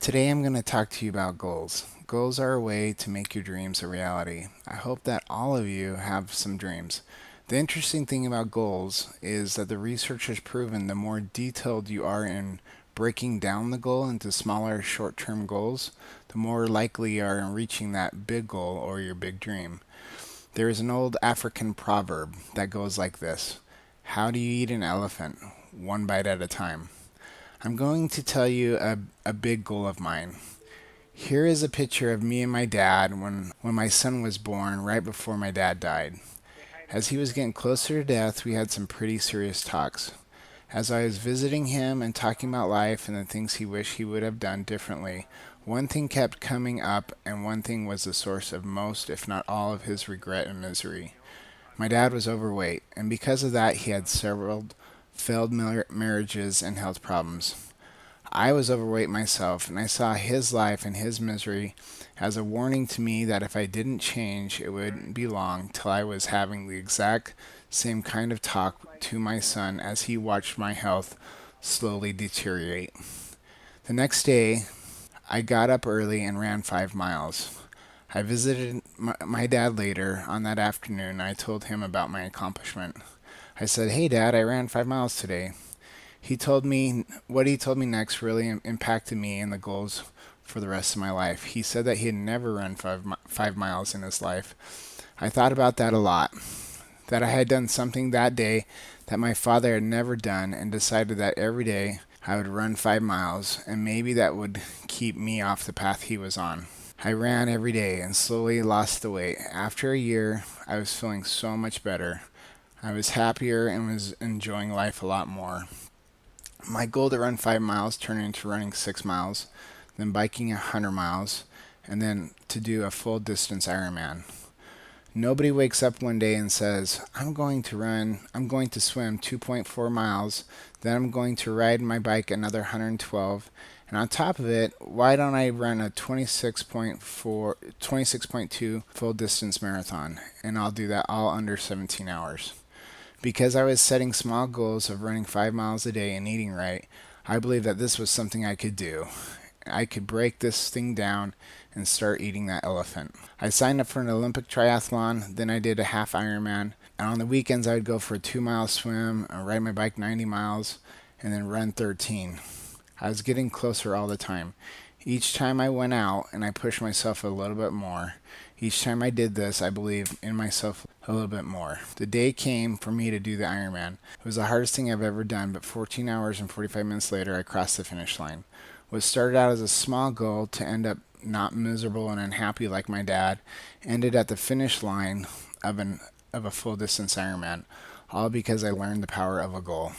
Today I'm going to talk to you about goals. Goals are a way to make your dreams a reality. I hope that all of you have some dreams. The interesting thing about goals is that the research has proven the more detailed you are in breaking down the goal into smaller short-term goals, the more likely you are in reaching that big goal or your big dream. There is an old African proverb that goes like this: How do you eat an elephant? One bite at a time. I'm going to tell you a big goal of mine. Here is a picture of me and my dad when my son was born, right before my dad died. As he was getting closer to death, we had some pretty serious talks. As I was visiting him and talking about life and the things he wished he would have done differently, one thing kept coming up, and one thing was the source of most, if not all, of his regret and misery. My dad was overweight, and because of that, he had several failed marriages and health problems. I was overweight myself, and I saw his life and his misery as a warning to me that if I didn't change, it wouldn't be long till I was having the exact same kind of talk to my son as he watched my health slowly deteriorate. The next day, I got up early and ran 5 miles. I visited my dad later on that afternoon, and I told him about my accomplishment. I said, "Hey, Dad, I ran 5 miles today." He told me what he told me next really impacted me and the goals for the rest of my life. He said that he had never run 5 miles in his life. I thought about that a lot. That I had done something that day that my father had never done, and decided that every day I would run 5 miles, and maybe that would keep me off the path he was on. I ran every day and slowly lost the weight. After a year, I was feeling so much better. I was happier and was enjoying life a lot more. My goal to run 5 miles turned into running 6 miles, then biking 100 miles, and then to do a full distance Ironman. Nobody wakes up one day and says, I'm going to swim 2.4 miles, then I'm going to ride my bike another 112, and on top of it, why don't I run a 26.2 full distance marathon, and I'll do that all under 17 hours. Because I was setting small goals of running 5 miles a day and eating right, I believed that this was something I could do. I could break this thing down and start eating that elephant. I signed up for an Olympic triathlon, then I did a half Ironman, and on the weekends I would go for a 2 mile swim, ride my bike 90 miles, and then run 13. I was getting closer all the time. Each time I went out and I pushed myself a little bit more, each time I did this, I believed in myself a little bit more. The day came for me to do the Ironman. It was the hardest thing I've ever done, but 14 hours and 45 minutes later, I crossed the finish line. What started out as a small goal to end up not miserable and unhappy like my dad, ended at the finish line of a full distance Ironman, all because I learned the power of a goal.